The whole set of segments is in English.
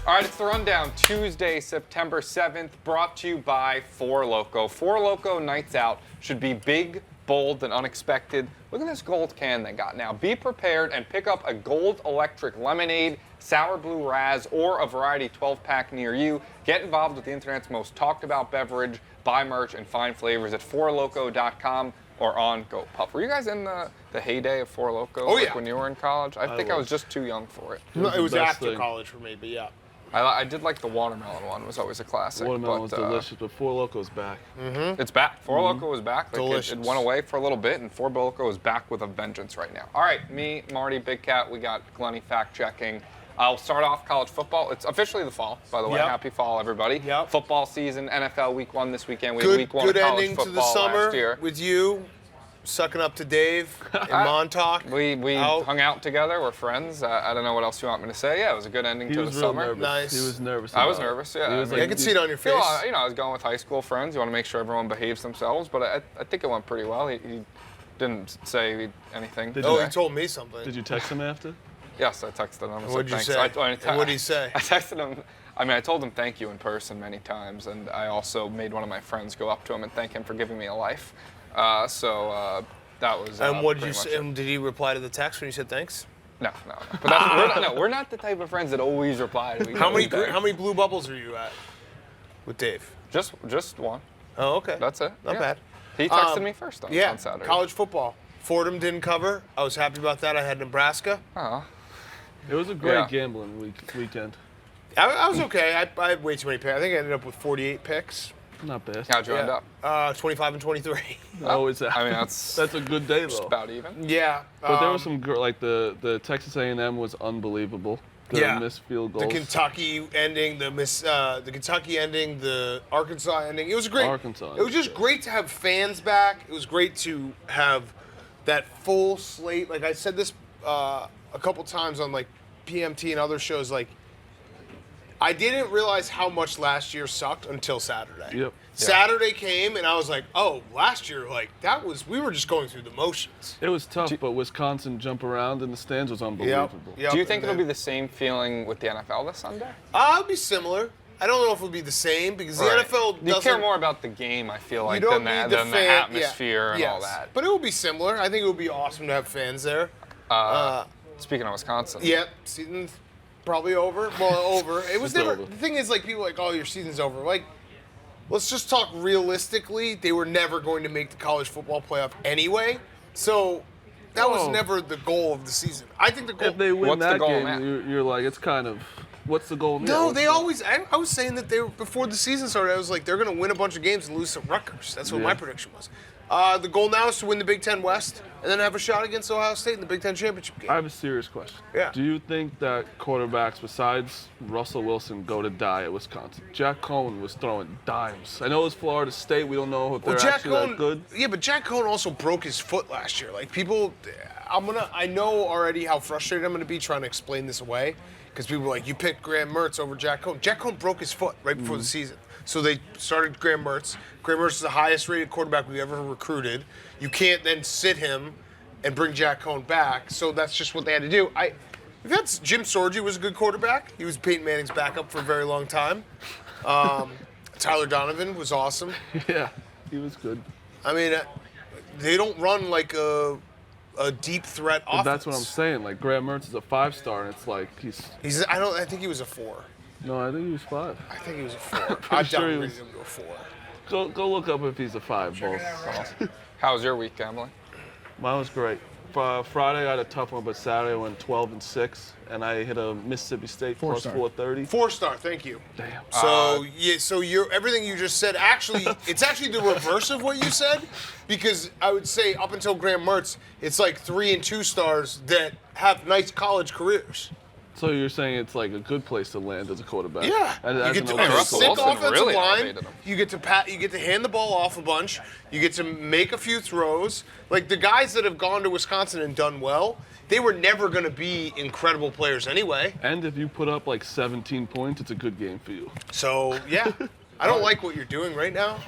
All right, it's the Rundown, Tuesday, September 7th, brought to you by Four Loko. Four Loko Nights Out should be big, bold, and unexpected. Look at this gold can they got now. Be prepared and pick up a gold electric lemonade, sour blue Raz, or a variety 12-pack near you. Get involved with the internet's most talked about beverage, buy merch, and find flavors at fourloko.com or on GoPuff. Were you guys in the heyday of Four Loko? Oh, yeah. When you were in college? I think I was just too young for it. It was after thing. college for me, but yeah. I did like the watermelon one. Was always a classic. Watermelon was delicious, but Four Loko's back. It's back. Four Loko was back. Like Delicious. it went away for a little bit, and Four Loko is back with a vengeance right now. All right, me, Marty, Big Cat, we got Glenny fact-checking. I'll start off college football. It's officially the fall, by the way. Yep. Happy fall, everybody. Yep. Football season, NFL Week 1 this weekend. We had Week 1 Good of college ending to football the summer last year. with you, sucking up to Dave in Montauk. We out. hung out together. We're friends. I don't know what else you want me to say. Yeah, it was a good ending to the summer. Nervous. Nice. He was nervous. I was about it. nervous, yeah. He was I I mean, can see it on your face. I was going with high school friends. You want to make sure everyone behaves themselves, but I think it went pretty well. He didn't say anything. Did Oh, you- he told me something. Did you text him after? Yes, I texted him. I said, What'd you "Thanks." say? And what'd he say? I texted him. I mean, I told him thank you in person many times, and I also made one of my friends go up to him and thank him for giving me a life. That was. And what did you pretty much say? it. And did he reply to the text when you said thanks? No. But we're not the type of friends that always reply to each How other. many blue bubbles are you at with Dave? Just one. Oh, okay. That's it. Not Yeah. bad. He texted me first on Saturday. College football. Fordham didn't cover. I was happy about that. I had Nebraska. Oh. It was a great Yeah. gambling weekend. I was okay. I had way too many picks. I think I ended up with 48 picks. Not bad. How'd you end up? 25 and 23. Oh, it's I mean, that's a good day just though. about even. Yeah. But there was some like the Texas A&M was unbelievable. The missed field goals. The Kentucky ending, the Kentucky ending, the Arkansas ending. It was great. Arkansas, It was just great to have fans back. It was great to have that full slate. Like I said this a couple times on like PMT and other shows. Like I didn't realize how much last year sucked until Saturday. Yep. Saturday came and I was like, oh, last year like we were just going through the motions. It was tough, but Wisconsin jump around in the stands was unbelievable. Yep. Do you think And it'll then- be the same feeling with the NFL this Sunday? It'll be similar. I don't know if it'll be the same because the Right. NFL You doesn't. care more about the game, I feel like, You don't than need the fan- atmosphere and all yes. that. But it will be similar. I think it would be awesome to have fans there. Speaking of Wisconsin. Yep, season's probably over. Well, over. It was It's never. over. The thing is, like, people are like, oh, your season's over. Like, let's just talk realistically. They were never going to make the college football playoff anyway. So that was Oh. never the goal of the season. I think the goal. If they win What's the that goal game, now? you're like, it's kind of, what's the goal now? no, What's they the- always. I was saying that they were before the season started. I was like, they're going to win a bunch of games and lose some Rutgers. That's what my Yeah. prediction was. The goal now is to win the Big Ten West and then have a shot against Ohio State in the Big Ten championship game. I have a serious question. Yeah. Do you think that quarterbacks besides Russell Wilson go to die at Wisconsin? Jack Cohn was throwing dimes. I know it's Florida State. We don't know if they're actually that good. Yeah, but Jack Cohn also broke his foot last year. Like people, I know already how frustrated I'm gonna be trying to explain this away, because people are like, you picked Graham Mertz over Jack Cohn. Jack Cohn broke his foot right before the season, so they started Graham Mertz. Graham Mertz is the highest rated quarterback we've ever recruited. You can't then sit him and bring Jack Cohn back, so that's just what they had to do. Jim Sorgi was a good quarterback. He was Peyton Manning's backup for a very long time. Tyler Donovan was awesome. Yeah, he was good. I mean, they don't run like a deep threat But offense. that's what I'm saying. Like Graham Mertz is a 5-star, and it's like I think he was a 4. no, I think he was 5. I think he was a 4. I sure he downgraded was. him to a 4. Go look up if he's a 5, both. How was your week, gambling? Mine was great. Friday I had a tough one, but Saturday I went 12-6, and I hit a Mississippi State plus 430. 4-star, thank you. Damn. So everything you just said it's actually the reverse of what you said, because I would say up until Graham Mertz, it's like 3 and 2 stars that have nice college careers. So you're saying it's like a good place to land as a quarterback? Yeah, And you as get an to elite have a Russell sick Wilson offensive really line. elevated him. You get to hand the ball off a bunch. You get to make a few throws. Like the guys that have gone to Wisconsin and done well, they were never going to be incredible players anyway. And if you put up like 17 points, it's a good game for you. So yeah, I don't like what you're doing right now.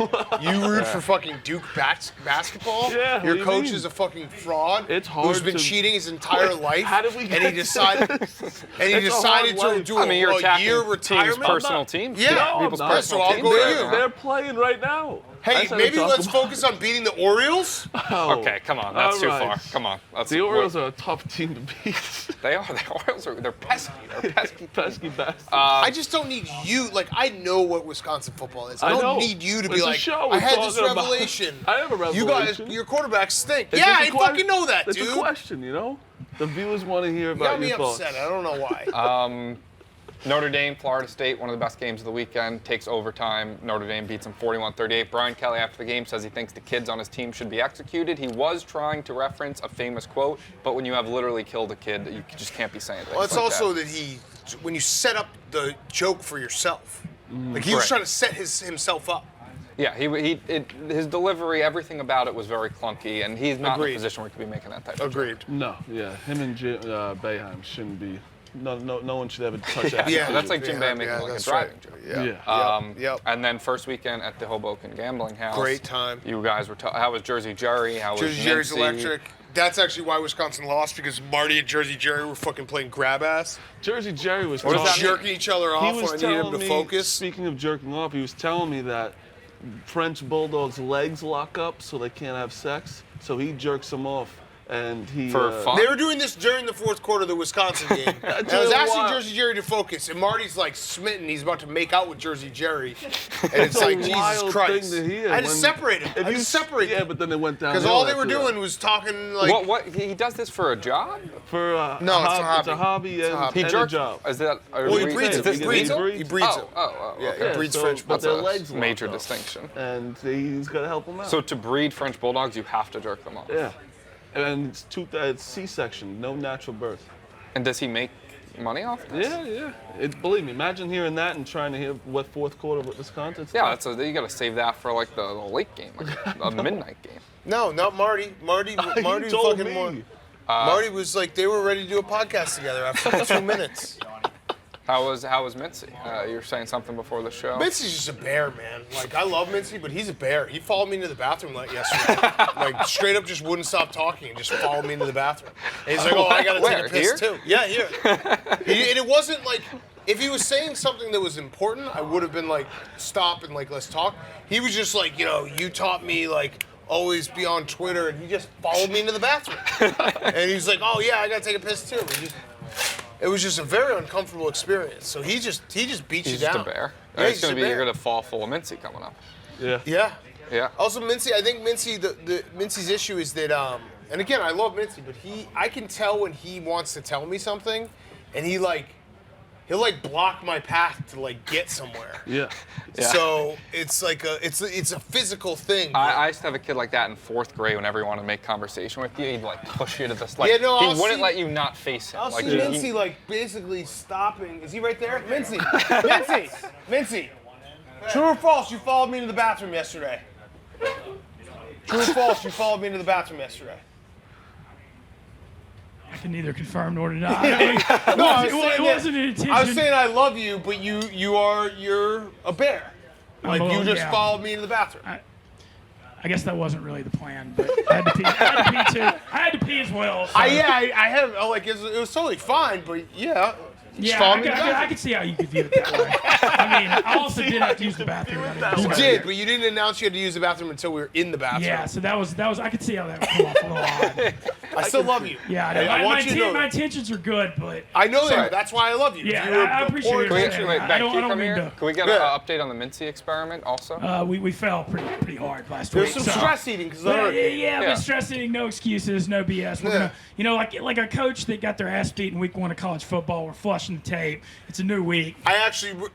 You root for fucking Duke basketball. Yeah, Your what do you coach mean? is a fucking fraud. It's hard who's been to- cheating his entire life. How did we get And he decided. And he It's a decided hard to life. do I mean, you're a attacking year teams' retirement. personal teams. Yeah. No, people's I'm not. personal So I'll teams. go to right you. now. They're playing right now. I Hey, said maybe talk let's about- focus on beating the Orioles. Oh, Okay, come on. That's too all right. far. Come on. The Orioles are a tough team to beat. They are. The Orioles are. They're pesky. They're pesky. Pesky bastards. I just don't need you. Like, I know what Wisconsin football is. I don't know. need you to be It's a like, show. I We're had this talking about- revelation. I have a You guys, revelation. your quarterbacks stink. It's Yeah, just I a que- fucking know that, it's dude. a question, you know? The viewers want to hear You about got me your thoughts. upset. I don't know why. Notre Dame, Florida State, one of the best games of the weekend, takes overtime. Notre Dame beats them 41-38. Brian Kelly, after the game, says he thinks the kids on his team should be executed. He was trying to reference a famous quote, but when you have literally killed a kid, you just can't be saying things Well, it's like also that. that when you set up the joke for yourself, like he was Right. trying to set himself up. Yeah, his delivery, everything about it was very clunky, and he's not in Agreed. a position where he could be making that type of Agreed. No, yeah. Him and Boeheim shouldn't be. No one should ever touch that. Yeah, That's like Jim Bay making like a that's driving right. joke. Yeah. Yep. And then first weekend at the Hoboken Gambling House. Great time. You guys were. How was Jersey Jerry? How was Jersey Jerry's Mintzy? electric. That's actually why Wisconsin lost, because Marty and Jersey Jerry were fucking playing grab ass. Jersey Jerry was What does that talking- mean? Jerking each other off He when was I needed him telling to me, focus. speaking of jerking off, he was telling me that French Bulldogs' legs lock up so they can't have sex. So he jerks them off. And he For fun? They were doing this during the fourth quarter of the Wisconsin game. And I was a asking while. Jersey Jerry to focus, and Marty's like smitten. He's about to make out with Jersey Jerry. And it's a like, Jesus wild Christ. thing to hear I had to when- separate him. I If had you to separate Yeah, them. but then they went down. Because all they were doing was talking like. What? He does this for a job? For No, it's a it's a hobby and, hobby. He and a jerks. job. Is that? Well, he breeds is him. this He breeds legal? him. He breeds him. Okay. Yeah, breeds so, French but That's their a legs lock major up. distinction. And he's got to help them out. So to breed French bulldogs, you have to jerk them off. yeah, and it's C-section, no natural birth. And does he make money off this? Yeah. Believe me, imagine hearing that and trying to hear what fourth quarter of Wisconsin. Yeah, you got to save that for like the late game, like a midnight game. No, not Marty. Marty You told fucking me. more. Marty was like, they were ready to do a podcast together after 2 minutes. How was Mintzy? You were saying something before the show. Mintzy's just a bear, man. Like, I love Mintzy, but he's a bear. He followed me into the bathroom yesterday. Like, straight up just wouldn't stop talking and just followed me into the bathroom. And he's like, oh, I gotta Where? take a piss Here? too. Yeah, here. And it wasn't like, if he was saying something that was important, I would have been like, stop and like, let's talk. He was just like, you taught me like, always be on Twitter, and he just followed me into the bathroom. And he's like, oh yeah, I gotta take a piss too. It was just a very uncomfortable experience. So he just beats He's you just down. a bear. Yeah, It's he's you're a gonna fall full of Mintzy coming up. Yeah. Yeah. Yeah. Also, Mintzy, I think Mintzy, the Mintzy's issue is that, and again, I love Mintzy, but I can tell when he wants to tell me something, and he'll block my path to like get somewhere. Yeah. So it's like it's a physical thing. I used to have a kid like that in 4th grade. Whenever he wanted to make conversation with you, he'd like push you to this. Like, Yeah, no, he I'll wouldn't see- let you not face him. I'll like, see Mintzy like basically stopping. Is he right there? Mintzy! Mintzy! True or false, you followed me into the bathroom yesterday? True or false, you followed me into the bathroom yesterday? I can neither confirm nor deny. No, I was it saying wasn't that- an intention. I was saying I love you, but you're a bear. Like, you just yeah. followed me into the bathroom. I guess that wasn't really the plan, but I had to pee. I had to pee as well. So. I had it was totally fine, but yeah. Just Yeah, follow I me into the could bathroom. see how you could view it that way. I mean, I also did have to use the bathroom. You did, but you didn't announce you had to use the bathroom until we were in the bathroom. Yeah, so that was. I could see how that would come off a little odd. I still love you. Yeah, I want you to know my that. intentions are good, but I know Sorry. that. That's why I love you. Yeah, You were I appreciate poor it. Can we, attention. wait, I Beck, don't- can you I don't come mean here? to- Can we get an Yeah. update on the Mintzy experiment also? we fell pretty hard last There's week. some so. stress eating because Yeah, Yeah. but stress eating, no excuses, no BS. We're Yeah. gonna, like a coach that got their ass beat in week 1 of college football. We're flushing the tape. It's a new week.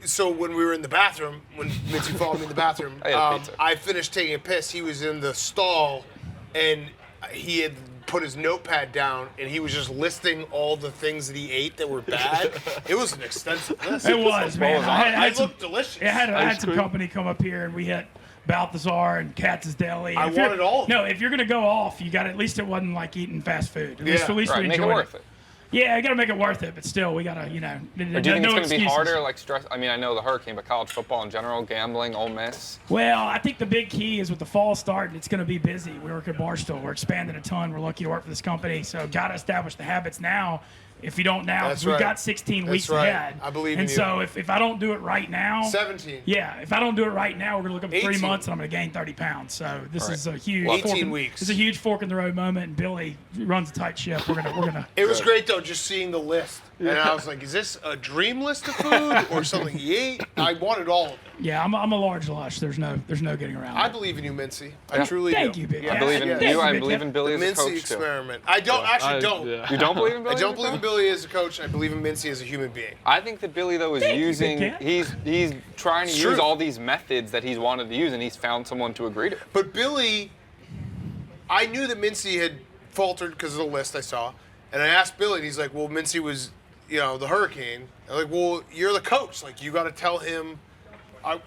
So when we were in the bathroom, when Mintzy followed me in the bathroom, I had pizza. I finished taking a piss. He was in the stall, and he had put his notepad down, and he was just listing all the things that he ate that were bad. It was an extensive list. It was, man. I It looked delicious. I had Ice some cream. company come up here, and we had Balthazar and Katz's Deli. I If you're- wanted all of No, if you're gonna go off, you got at least it wasn't like eating fast food. At least Yeah. we Right, make it enjoyed worth it. Yeah, I got to make it worth it, but still, we got to, Or do you think it's going to be excuses. harder, like stress? I mean, I know the Hurricane, but college football in general, gambling, Ole Miss. Well, I think the big key is with the fall starting, it's going to be busy. We work at Barstool. We're expanding a ton. We're lucky to work for this company. So got to establish the habits now. If you don't now, That's we've right. got 16 weeks right. ahead. I believe in and you. so if I don't do it right now, 17. Yeah, if I don't do it right now, we're going to look up 3 18. months and I'm going to gain 30 pounds. So this is a huge 18 fork in, weeks. It's a huge fork in the road moment, and Billy runs a tight ship. We're gonna. It was great though, just seeing the list, and I was like, "Is this a dream list of food or something he ate?" I wanted all of it. Yeah, I'm a large lush. There's no getting around. I it. believe in you, Mintzy. I truly Thank do. you, Big I Cat. believe in yes. you. Thank I Big believe Cat. in Billy The as a Mintzy coach, experiment. I don't don't. Yeah. too. You don't believe in Billy? I don't believe in Billy as a coach. I believe in Mintzy as a human being. I think that Billy, though, is Thank you, using, Big Cat. he's trying to It's use true. all these methods that he's wanted to use, and he's found someone to agree to. But Billy, I knew that Mintzy had faltered because of the list I saw, and I asked Billy, and he's like, "Well, Mintzy was, the Hurricane." I'm like, "Well, you're the coach. Like, you got to tell him."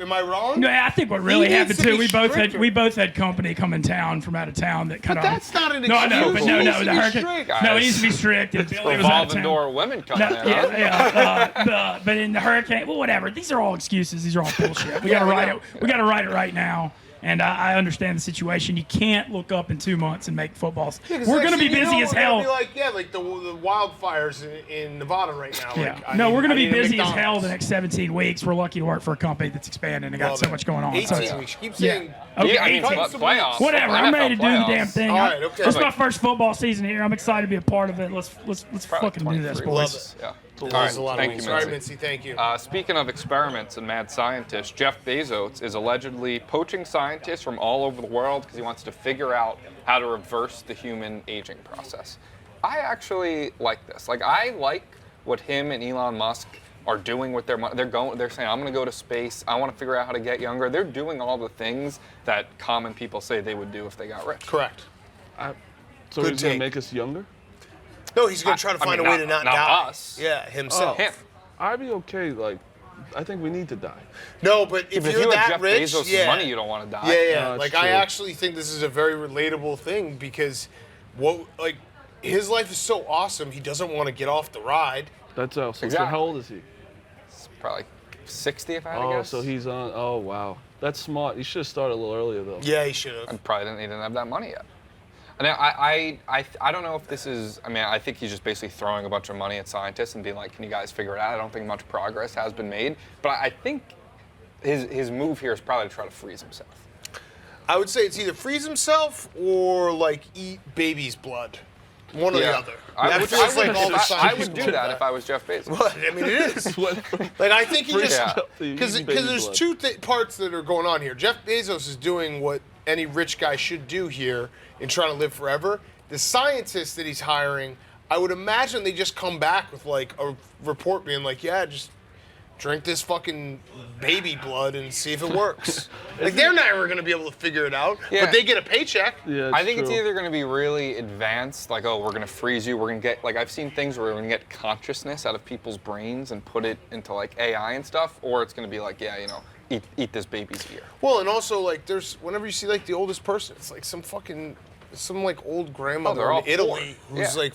Am I wrong? No, I think what really He needs happened to too. be We both stricter. had company come in town from out of town that kind But of. that's not an No, I know, but excuse. no, He no, needs the to be Hurricane. strict. No, it needs to be strict. And Billy was out of Revolving town. door women coming No, in. huh? yeah. But in the Hurricane, well, whatever. These are all excuses. These are all bullshit. We got to we write know. it. We got to write it right now. And I understand the situation. You can't look up in 2 months and make footballs. Yeah, 'cause We're next going to be thing you busy know, as we're gonna hell. be like the wildfires in Nevada right now. Yeah. Like, No, we're going to I be need a busy as hell McDonald's. the next 17 weeks. We're lucky to work for a company that's expanding and got Love so it. much going on. 18 So, weeks. Keep yeah. saying. Okay, Yeah, I mean, 18. playoffs. Whatever. I'm ready to do the NFL damn thing. All right, okay. This is my first football season here. I'm excited to be a part of it. Let's Probably fucking do this, 23 boys. weeks. Yeah. That All was a lot of thank weeks. you, All right, Mintzy. Mintzy, thank you. Speaking of experiments and mad scientists, Jeff Bezos is allegedly poaching scientists from all over the world because he wants to figure out how to reverse the human aging process. I actually like this. Like, I like what him and Elon Musk are doing with their money. They're saying, I'm going to go to space. I want to figure out how to get younger. They're doing all the things that common people say they would do if they got rich. Correct. So Good he's gonna take. make us younger? No, he's going to try to I find mean, a way to not not die. us. Yeah, himself. Him. I'd be okay. Like, I think we need to die. No, but if If you're you that have Jeff rich, Bezos' yeah. money, you don't want to die. Yeah. No, it's Like, I true. actually think this is a very relatable thing because his life is so awesome, he doesn't want to get off the ride. That's so. So Exactly. how old is he? It's probably 60 if I had to Oh, guess. so he's on. Oh, wow. That's smart. He should have started a little earlier though. Yeah, he should have. And probably he didn't have that money yet. And I don't know if this is, I mean, I think he's just basically throwing a bunch of money at scientists and being like, can you guys figure it out? I don't think much progress has been made. But I think his move here is probably to try to freeze himself. I would say it's either freeze himself or like eat baby's blood. One or the other. I That feels like all the I scientists would do that if I was Jeff Bezos. What? I mean, it is. Went from- Like, I think he Freeze just himself to because eating baby there's blood. two parts that are going on here. Jeff Bezos is doing what any rich guy should do here in trying to live forever. The scientists that he's hiring, I would imagine they just come back with like a report being like, yeah, just drink this fucking baby blood and see if it works. Like, they're never going to be able to figure it out, Yeah. but they get a paycheck. Yeah, I think it's true. either going to be really advanced, like, oh, we're going to freeze you. We're going to get, like, I've seen things where we're going to get consciousness out of people's brains and put it into, like, AI and stuff. Or it's going to be like, yeah, eat this baby's ear. Well, and also, like, there's, whenever you see, like, the oldest person, it's like some like, old grandmother they're all in Italy poor. who's, Yeah.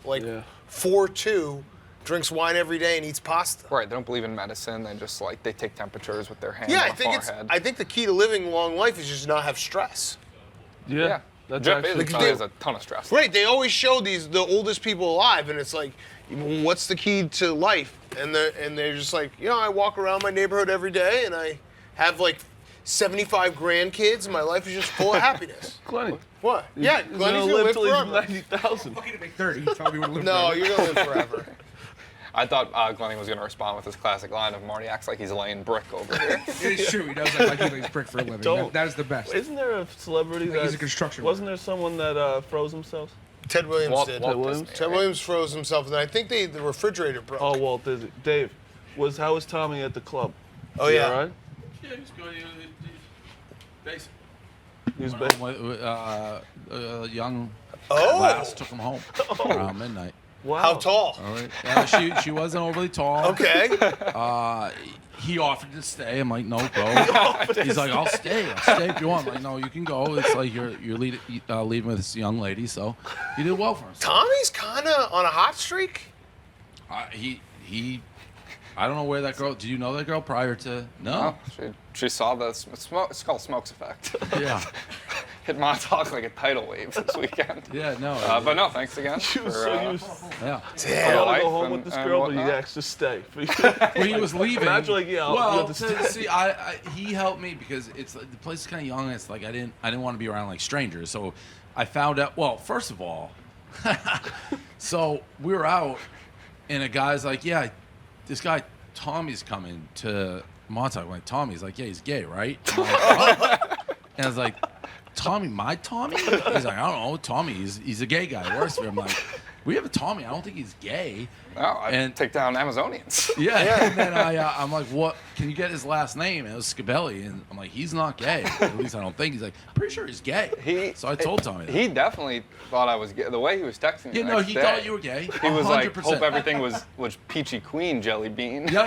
Yeah. 4'2", drinks wine every day and eats pasta. Right, they don't believe in medicine. They just, like, they take temperatures with their hands Yeah, on I think forehead. I think the key to living a long life is just not have stress. Yeah. Yeah. That's Jeff actually Bezos Like, probably they- has a ton of stress. Right, they always show the oldest people alive, and it's like, what's the key to life? And they're just like, I walk around my neighborhood every day, and I have like 75 grandkids, and my life is just full of happiness. Glenny. What? Yeah, He's Glenny's gonna gonna live till he's forever. 90,000. Lucky to make 30. He told me he would live No, forever. you're gonna live forever. I thought Glenny was going to respond with his classic line of Marty acts like he's laying brick over here. It is true. He does act like he lays brick for a living. don't. That is the best. Isn't there a celebrity Like that he's a construction wasn't there someone that froze himself? Ted Williams Walt did. Disney, Ted right? Williams froze himself, and I think the refrigerator broke. Oh, Walt Disney. Dave, how was Tommy at the club? Oh, Is he yeah. all right? Yeah, he's good. Basic. He was Young Oh. class took him home around midnight. Wow. How tall? All right. She wasn't overly tall. Okay. He offered to stay. I'm like, no, bro. He's like, I'll stay if you want. I'm like, no, you can go. It's like you're leaving with this young lady, so he did well for himself. Tommy's kind of on a hot streak. He I don't know where that girl. Did you know that girl prior to? No. She saw the smoke. It's called Smokes Effect. Yeah. Hit Montauk like a tidal wave this weekend. Yeah. No. But no, thanks again. She was for, so used. Yeah. I life want to go home and- with this and girl, but he whatnot. asked to stay. When he was leaving. Imagine like, yeah, well, you have to stay. see, he helped me because it's the place is kind of young. And it's like I didn't want to be around like strangers. So I found out. Well, first of all, so we were out, and a guy's like, yeah, this guy Tommy's coming to Montauk. I'm like, Tommy's like, yeah, he's gay, right? I'm like, what? And I was like, Tommy, my Tommy? He's like, I don't know, Tommy. He's a gay guy. Works for him. I'm like, we have a Tommy. I don't think he's gay. No, I take down Amazonians. Yeah. And then I'm like, what? Can you get his last name? And it was Scabelli. And I'm like, he's not gay. At least I don't think. He's like, pretty sure he's gay. So I told Tommy that. He definitely thought I was gay. The way he was texting me. Yeah, the no, next he day, thought you were gay. He was like, 100%. hope everything was peachy queen jelly bean. No.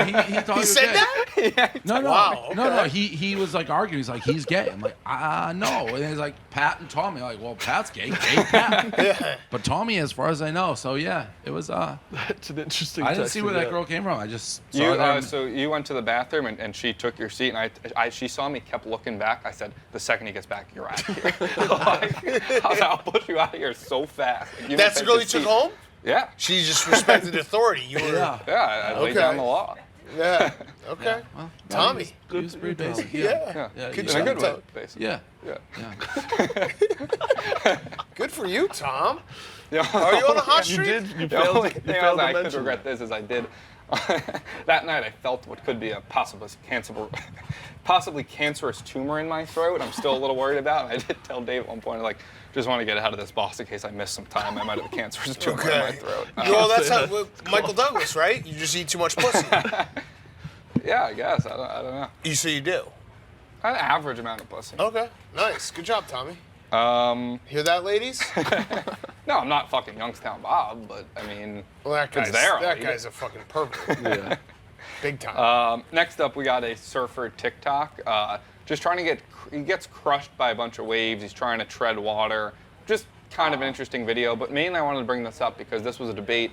He thought He was said gay. that? No. Wow, okay. No. He was like arguing. He's like, he's gay. I'm like, no. And he's like, Pat and Tommy. I'm like, well, Pat's gay. Gay Pat. Yeah. But Tommy, as far as I know. So yeah, it was. It's an interesting. I didn't see where that texting, girl came from. I just saw her. So you went to the bathroom and she took your seat, and she saw me, kept looking back. I said, the second he gets back, you're out of here. I was like, I'll push you out of here so fast. Like, you That's the don't girl take you the took seat. home? Yeah. She just respected authority. You were. Yeah. Yeah, I laid Okay. down the law. Yeah. Okay. Well, Tommy. He was pretty basic. Yeah. Yeah. Good In job, a good way, Tom. basically. Yeah. Yeah. Good for you, Tom. Yeah. Are you on a hot You streak? did. You The failed. only You thing failed to I could mention regret this is I did. That night I felt what could be a possibly cancerous tumor in my throat. I'm still a little worried about. And I did tell Dave at one point, like, just want to get ahead of this boss in case I miss some time. I might have a cancerous tumor in my Okay. throat. Well, that's how Michael Douglas, right? You just eat too much pussy. Yeah, I guess. I don't know. You say you do. An average amount of pussy. Okay. Nice. Good job, Tommy. Hear that, ladies? No, I'm not fucking Youngstown Bob, but I mean, Well, that it's guy's, there. I'll that eat guy's it. a fucking pervert. Yeah. Big time. Next up, we got a surfer TikTok. Just trying to he gets crushed by a bunch of waves. He's trying to tread water. Just kind of an interesting video, but mainly I wanted to bring this up because this was a debate.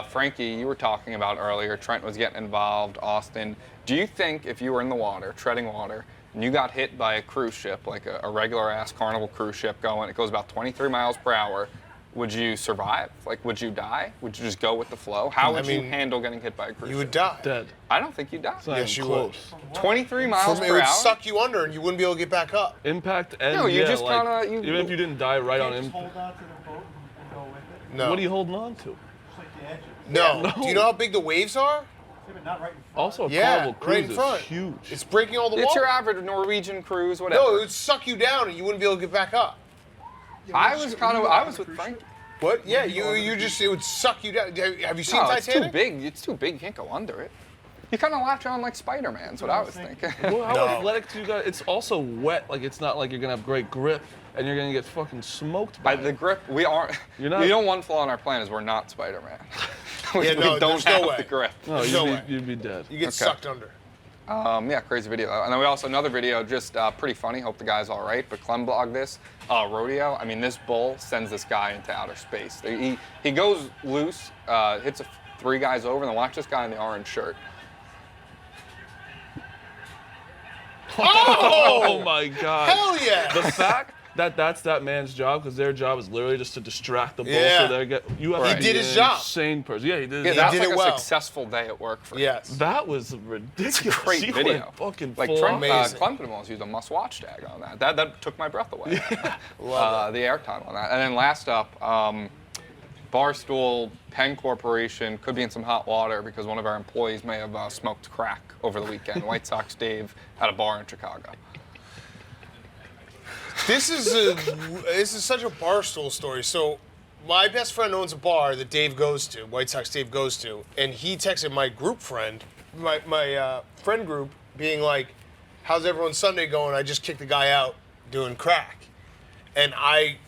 Frankie, you were talking about earlier. Trent was getting involved. Austin, do you think if you were in the water, treading water, and you got hit by a cruise ship, like a regular ass Carnival cruise ship going, it goes about 23 miles per hour, would you survive? Like, would you die? Would you just go with the flow? How would you mean, handle getting hit by a cruise You ship? would die. Dead. I don't think you'd die. It's not Yes, even you would. close. 23 miles It per would hour? suck you under and you wouldn't be able to get back up. Impact and No, you yeah, just like, kinda- you- even if you didn't die right on impact. Hold on to the boat and go with it. No. What are you holding on to? Just like the edges. No. No. Do you know how big the waves are? Yeah, but not right in front. Also, a Yeah, Carnival cruise right in front. is huge. It's breaking all the It's water. your average Norwegian cruise, whatever. No, it would suck you down and you wouldn't be able to get back up. I was with Frank. What? Yeah, you just, it would suck you down. Have you seen No, it's too Titanic? big. It's too big. You can't go under it. You kind of latch on like Spider-Man. That's what I was thinking. Well, how No. athletic do you got? It's also wet. Like it's not like you're gonna have great grip and you're gonna get fucking smoked by By the grip, we aren't. You're not- You know, one flaw in our plan is we're not Spider-Man. we, Yeah, no, we don't there's no have way. the grip. No, There's no way. you'd be dead. You get Okay. sucked under. Yeah, crazy video. And then we also another video, just pretty funny. Hope the guy's all right. But Clem blogged this rodeo. I mean, this bull sends this guy into outer space. He goes loose, hits three guys over, and then watch this guy in the orange shirt. Oh my god. Hell yeah! The fact that that's that man's job, because their job is literally just to distract the bull Yeah. so they you have He to did be his an job. insane person. Yeah, he did. Yeah, his that's did like it a well. successful day at work for him. Yes. That was ridiculous. Great He video. went fucking Like full Trent, on. Amazing. Clem could almost use a must-watch tag on that. That took my breath away. Love The airtime on that. And then last up, Barstool Penn Corporation could be in some hot water because one of our employees may have smoked crack over the weekend. White Sox Dave at a bar in Chicago. This is such a Barstool story. So, my best friend owns a bar that Dave goes to, White Sox Dave goes to, and he texted my group friend, my friend group, being like, "How's everyone's Sunday going? I just kicked the guy out doing crack," and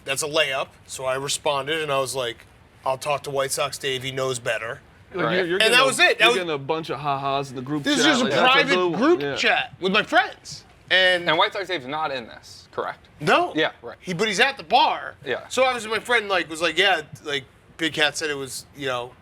that's a layup. So I responded and I was like, I'll talk to White Sox Dave. He knows better. Like, Right. you're And getting that was it. That You're was- getting a bunch of ha-has in the group This chat. is just a like, that's private good one. group Yeah. chat with my friends. And And White Sox Dave's not in this, correct? no. Yeah, right. But he's at the bar. Yeah. So obviously my friend was like, yeah, like Big Cat said it was,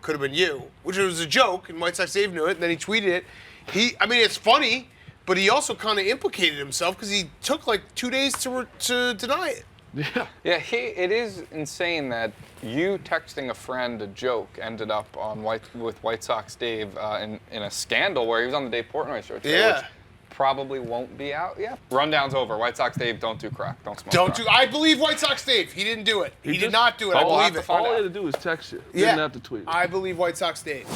could have been you, which was a joke, and White Sox Dave knew it, and then he tweeted it. It's funny, but he also kind of implicated himself because he took like 2 days to deny it. Yeah. Yeah, it is insane that you texting a friend a joke ended up on with White Sox Dave in a scandal where he was on the Dave Portnoy show today, Yeah. which probably won't be out yet. Rundown's over. White Sox Dave, don't do crack. Don't smoke Don't crack. do. I believe White Sox Dave. He didn't do it. He did just- not do it. Oh, I we'll have believe to it. find All out. he had to do is text you. Yeah. Didn't have to tweet. I believe White Sox Dave.